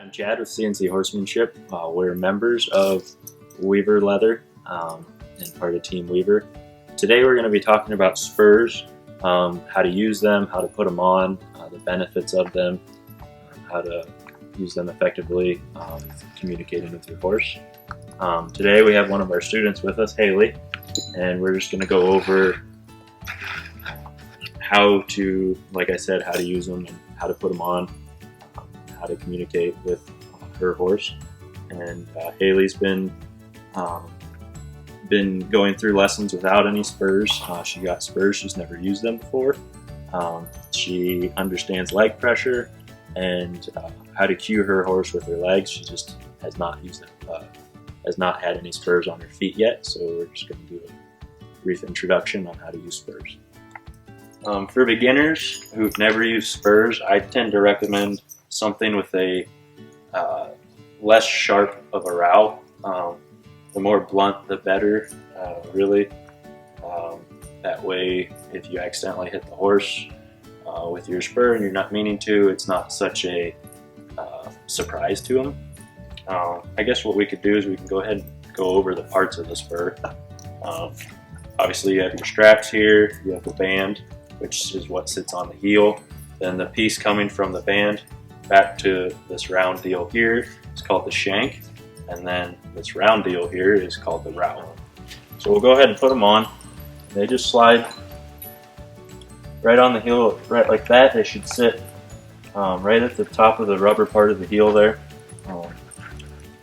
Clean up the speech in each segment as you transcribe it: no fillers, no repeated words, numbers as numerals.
I'm Chad with CNC Horsemanship. We're members of Weaver Leather and part of Team Weaver. Today we're going to be talking about spurs, how to use them, how to put them on, the benefits of them, how to use them effectively communicating with your horse. Today we have one of our students with us, Haley, and we're just going to go over how to, like I said, how to use them and how to put them on, how to communicate with her horse. And Haley's been going through lessons without any spurs. She got spurs, she's never used them before. She understands leg pressure and how to cue her horse with her legs. She just has not used them, has not had any spurs on her feet yet, so we're just going to do a brief introduction on how to use spurs. For beginners who've never used spurs, I tend to recommend something with a less sharp of a rowel. The more blunt, the better, really. That way, if you accidentally hit the horse with your spur and you're not meaning to, it's not such a surprise to him. I guess what we could do is we can go ahead and go over the parts of the spur. Obviously, you have your straps here, you have the band, which is what sits on the heel. Then the piece coming from the band back to this round deal here is called the shank, and then this round deal here is called the rowel. So we'll go ahead and put them on. They just slide right on the heel, right like that. They should sit right at the top of the rubber part of the heel there.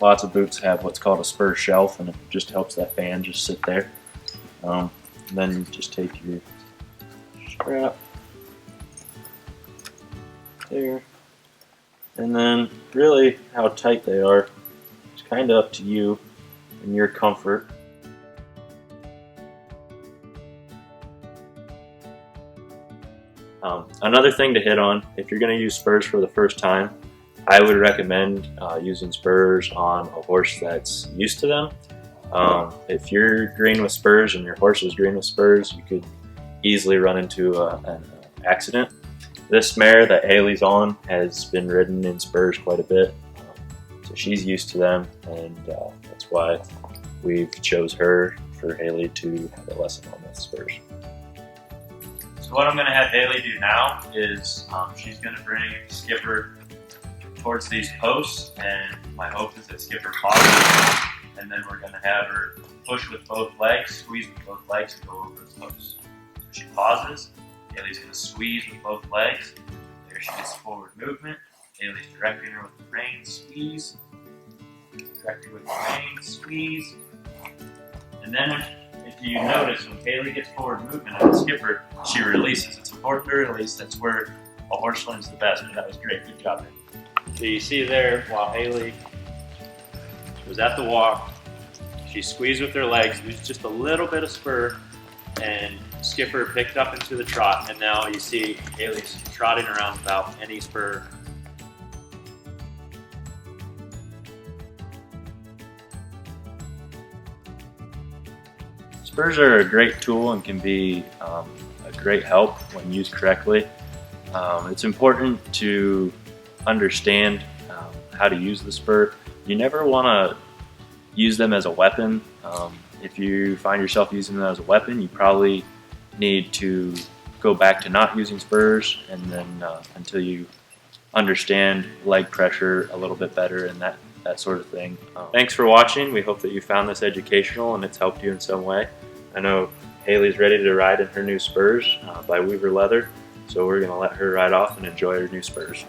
Lots of boots have what's called a spur shelf, and it just helps that band just sit there. And then you just take your strap there, and then really how tight they are is kind of up to you and your comfort. Another thing to hit on, if you're going to use spurs for the first time, I would recommend using spurs on a horse that's used to them. If you're green with spurs and your horse is green with spurs, you could easily run into an accident. This mare that Haley's on has been ridden in spurs quite a bit, so she's used to them, and that's why we've chose her for Haley to have a lesson on with spurs. So what I'm going to have Haley do now is she's going to bring Skipper towards these posts, and my hope is that Skipper pauses, and then we're going to have her push with both legs, squeeze with both legs, and go over the posts. So she pauses, Haley's going to squeeze with both legs, there she gets forward movement, Haley's directing her with the rein, squeeze, direct her with the rein, squeeze, and then if you notice, when Haley gets forward movement on the Skipper, she releases. It's important to release. That's where a horse learns the best, but that was great. Good job, man. So you see there, while Haley was at the walk, she squeezed with her legs, used just a little bit of spur, and Skipper picked up into the trot, and now you see Haley's trotting around without any spur. Spurs are a great tool and can be a great help when used correctly. It's important to understand how to use the spur. You never want to use them as a weapon. If you find yourself using them as a weapon, you probably need to go back to not using spurs, and then until you understand leg pressure a little bit better and that sort of thing. Thanks for watching. We hope that you found this educational and it's helped you in some way. I know Haley's ready to ride in her new spurs by Weaver Leather, so we're going to let her ride off and enjoy her new spurs.